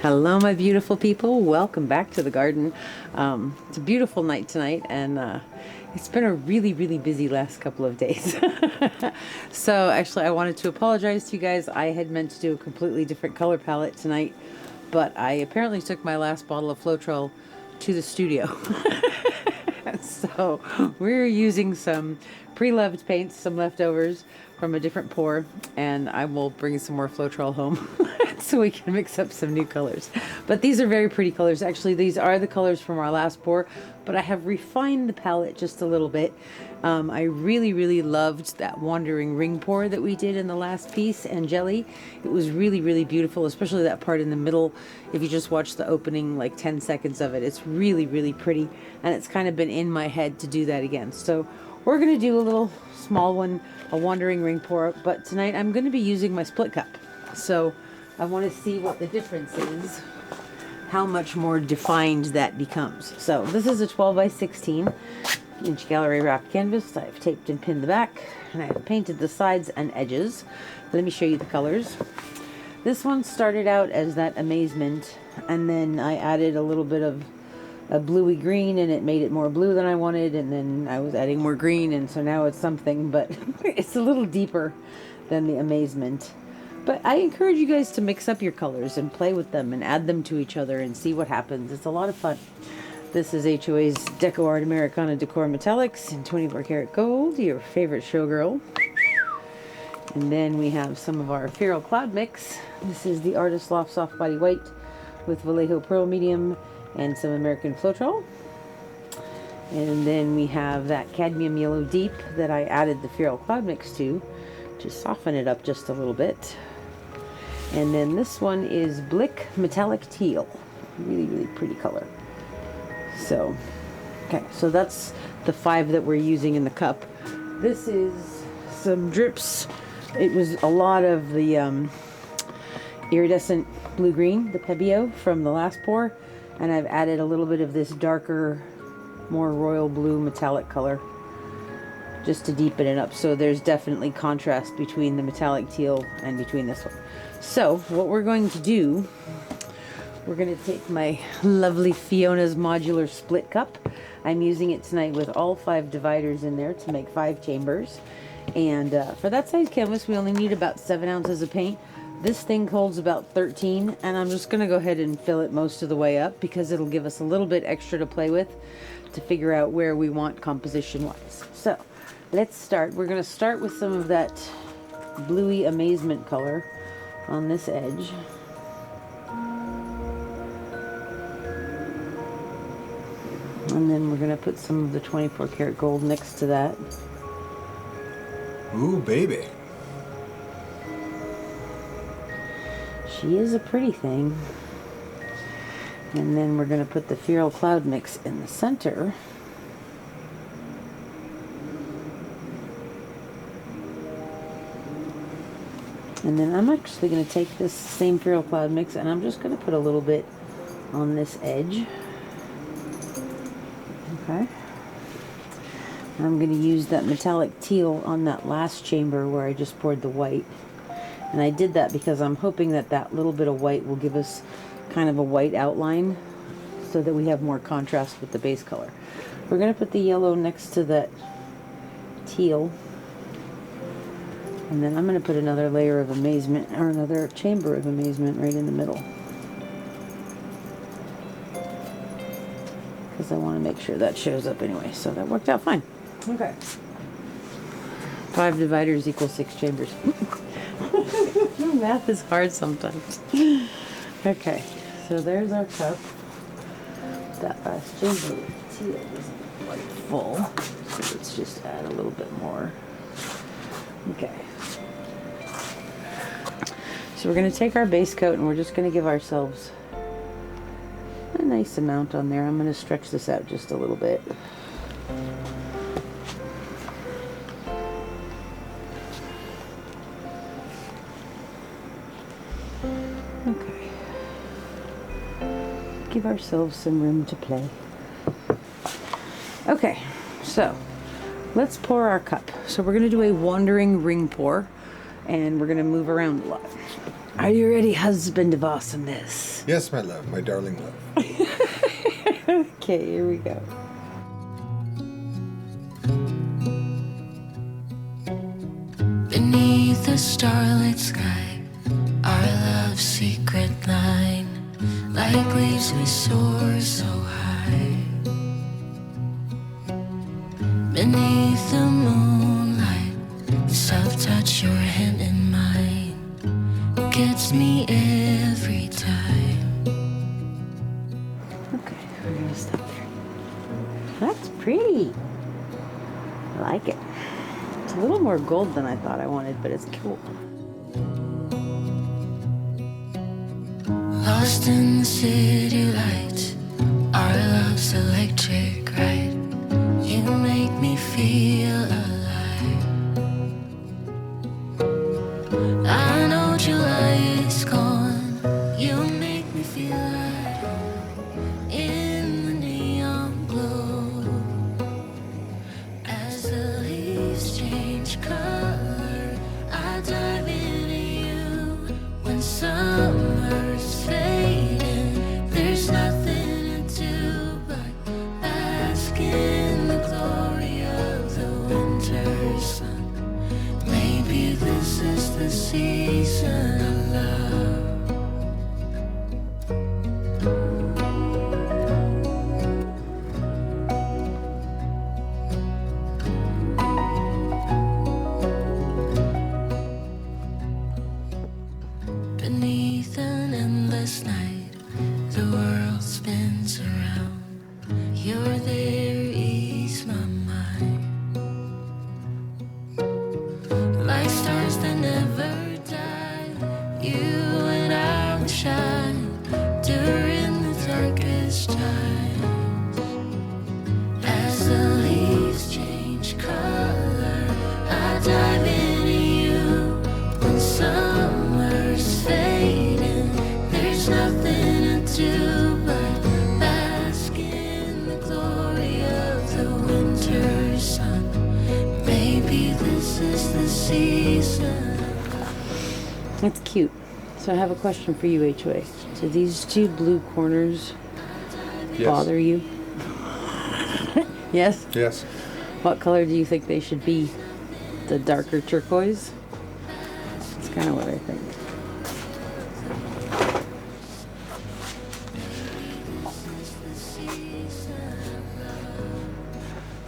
Hello, my beautiful people. Welcome back to the garden. It's a beautiful night tonight, and it's been a really busy last couple of days. So actually, I wanted to apologize to you guys. I had meant to do a completely different color palette tonight, but I apparently took my last bottle of Floetrol to the studio. So we're using some pre-loved paints, some leftovers from a different pour, and I will bring some more Floetrol home so we can mix up some new colors. But these are very pretty colors. Actually, these are the colors from our last pour, but I have refined the palette just a little bit. I really loved that wandering ring pour that we did in the last piece, and jelly. It was really beautiful, especially that part in the middle. If you just watch the opening like 10 seconds of it, it's really pretty, and it's kind of been in my head to do that again. So we're gonna do a little small one, a wandering ring pour, but tonight I'm gonna be using my SplitCup. So I want to see what the difference is, how much more defined that becomes. So this is a 12 by 16 inch gallery wrapped canvas. I've taped and pinned the back, and I have painted the sides and edges. Let me show you the colors. This one started out as that Amaze-Mint, and then I added a little bit of a bluey green, and it made it more blue than I wanted, and then I was adding more green, and so now it's something, but it's a little deeper than the Amaze-Mint. But I encourage you guys to mix up your colors and play with them and add them to each other and see what happens. It's a lot of fun. This is HoA's DecoArt Americana Decor Metallics in 24 karat gold, your favorite showgirl. And then we have some of our Ethereal Cloud Mix. This is the Artists Loft Soft Body White with Vallejo Pearl Medium and some American Floetrol. And then we have that Cadmium Yellow Deep that I added the Ethereal Cloud Mix to soften it up just a little bit. And then this one is Blick Metallic Teal. Really pretty color. So, okay, so that's the 5 that we're using in the cup. This is some drips. It was a lot of the iridescent blue-green, the Pebeo from the last pour, and I've added a little bit of this darker, more royal blue metallic color just to deepen it up. So there's definitely contrast between the metallic teal and between this one. So what we're going to do, we're going to take my lovely Fiona's modular split cup. I'm using it tonight with all 5 dividers in there to make 5 chambers. And for that size canvas, we only need about 7 ounces of paint. This thing holds about 13, and I'm just going to go ahead and fill it most of the way up because it'll give us a little bit extra to play with to figure out where we want composition-wise. So let's start. We're going to start with some of that bluey Amaze-Mint color on this edge. And then we're going to put some of the 24 karat gold next to that. Ooh, baby. She is a pretty thing. And then we're going to put the Ethereal Cloud Mix in the center. And then I'm actually going to take this same Ethereal Cloud Mix and I'm just going to put a little bit on this edge. Okay. I'm going to use that metallic teal on that last chamber where I just poured the white. And I did that because I'm hoping that that little bit of white will give us kind of a white outline so that we have more contrast with the base color. We're going to put the yellow next to that teal. And then I'm going to put another layer of Amaze-Mint, or another chamber of Amaze-Mint right in the middle. Because I want to make sure that shows up anyway. So that worked out fine. Okay. 5 dividers equals 6 chambers. Math is hard sometimes. Okay, so there's our cup. That last chamber with teal isn't quite full, so let's just add a little bit more. Okay. So we're going to take our base coat and we're just going to give ourselves a nice amount on there. I'm going to stretch this out just a little bit. Okay. Give ourselves some room to play. Okay, so let's pour our cup. So we're going to do a wandering ring pour, and we're going to move around a lot. Are you ready, husband of awesomeness? Yes, my love, my darling love. Okay, here we go. Beneath the starlit sky, our love's secret line, like leaves we soar so high. Beneath the moonlight, soft touch your hand in mine, gets me every time. Okay, we're gonna stop there. That's pretty. I like it. It's a little more gold than I thought I wanted, but it's cool. Lost in the city lights, our love's electric ride. You make me feel alive. I know July is gone. You make me feel at home in the neon glow. As the leaves change color, I dive into you. When summer's fading, there's nothing to do but bask in the glory of the winter sun. Maybe this is the season of love. Beneath an endless night, the world spins around. You're there, ease my mind. Like stars that never die, you and I will shine during the darkest times. As the leaves change color, I dive into you. When summer's fading, there's nothing to do but bask in the glory of the winter sun. Maybe this is the season. That's cute. So I have a question for you, HoA. Do these two blue corners Yes. bother you? Yes? Yes. What color do you think they should be? The darker turquoise? That's kind of what I think.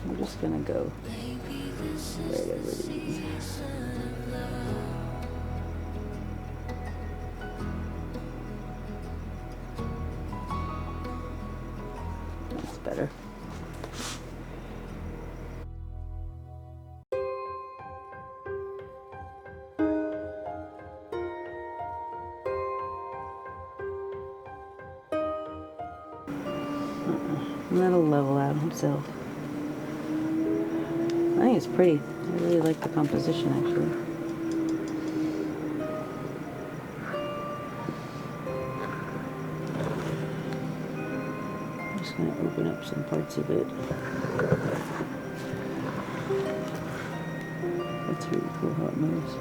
I'm just gonna go right over these. That's better. And that'll level out himself. I think it's pretty. I really like the composition, actually. I'm just going to open up some parts of it. That's really cool how it moves.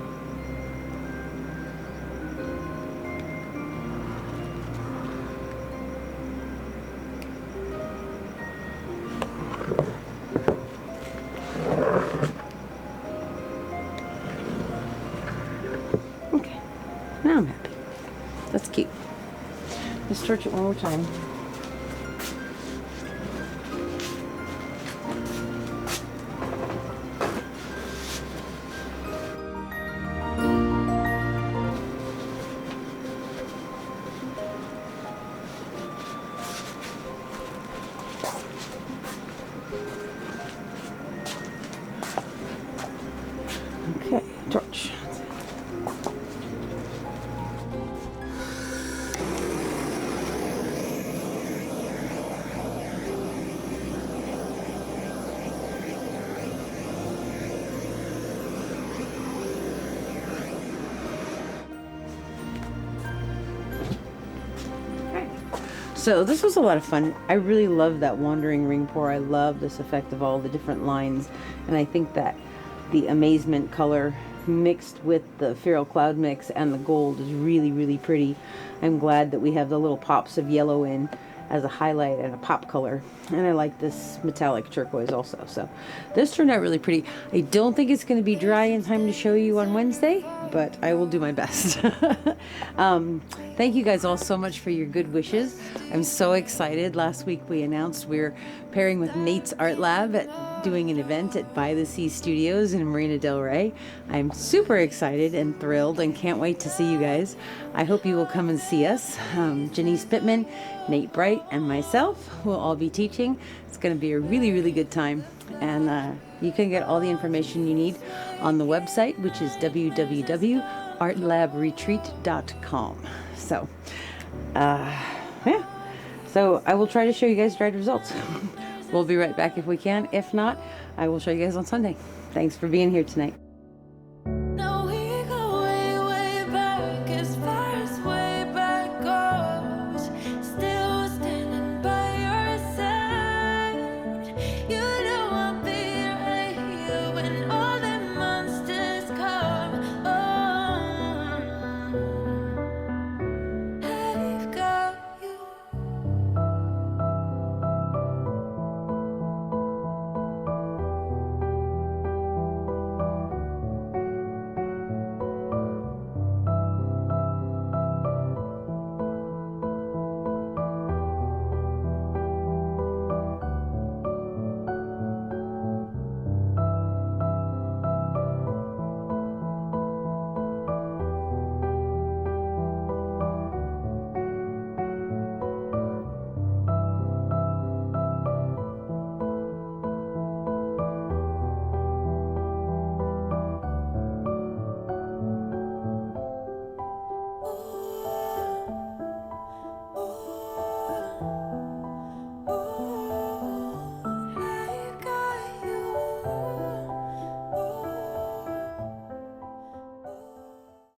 Okay, now I'm happy. That's cute. Let's torch it one more time. Okay, torch. So this was a lot of fun. I really love that wandering ring pour. I love this effect of all the different lines, and I think that the Amaze-Mint color mixed with the Ethereal Cloud mix and the gold is really, really pretty. I'm glad that we have the little pops of yellow in as a highlight and a pop color. And I like this metallic turquoise also. So this turned out really pretty. I don't think it's going to be dry in time to show you on Wednesday, but I will do my best. Thank you guys all so much for your good wishes. I'm so excited. Last week we announced we're pairing with Nate's Art Lab at doing an event at By the Sea Studios in Marina Del Rey. I'm super excited and thrilled and can't wait to see you guys. I hope you will come and see us. Janice Pittman, Nate Bright, and myself will all be teaching. It's going to be a really, really good time. And you can get all the information you need on the website, which is www.artlabretreat.com. So, yeah. So I will try to show you guys dried results. We'll be right back if we can. If not, I will show you guys on Sunday. Thanks for being here tonight.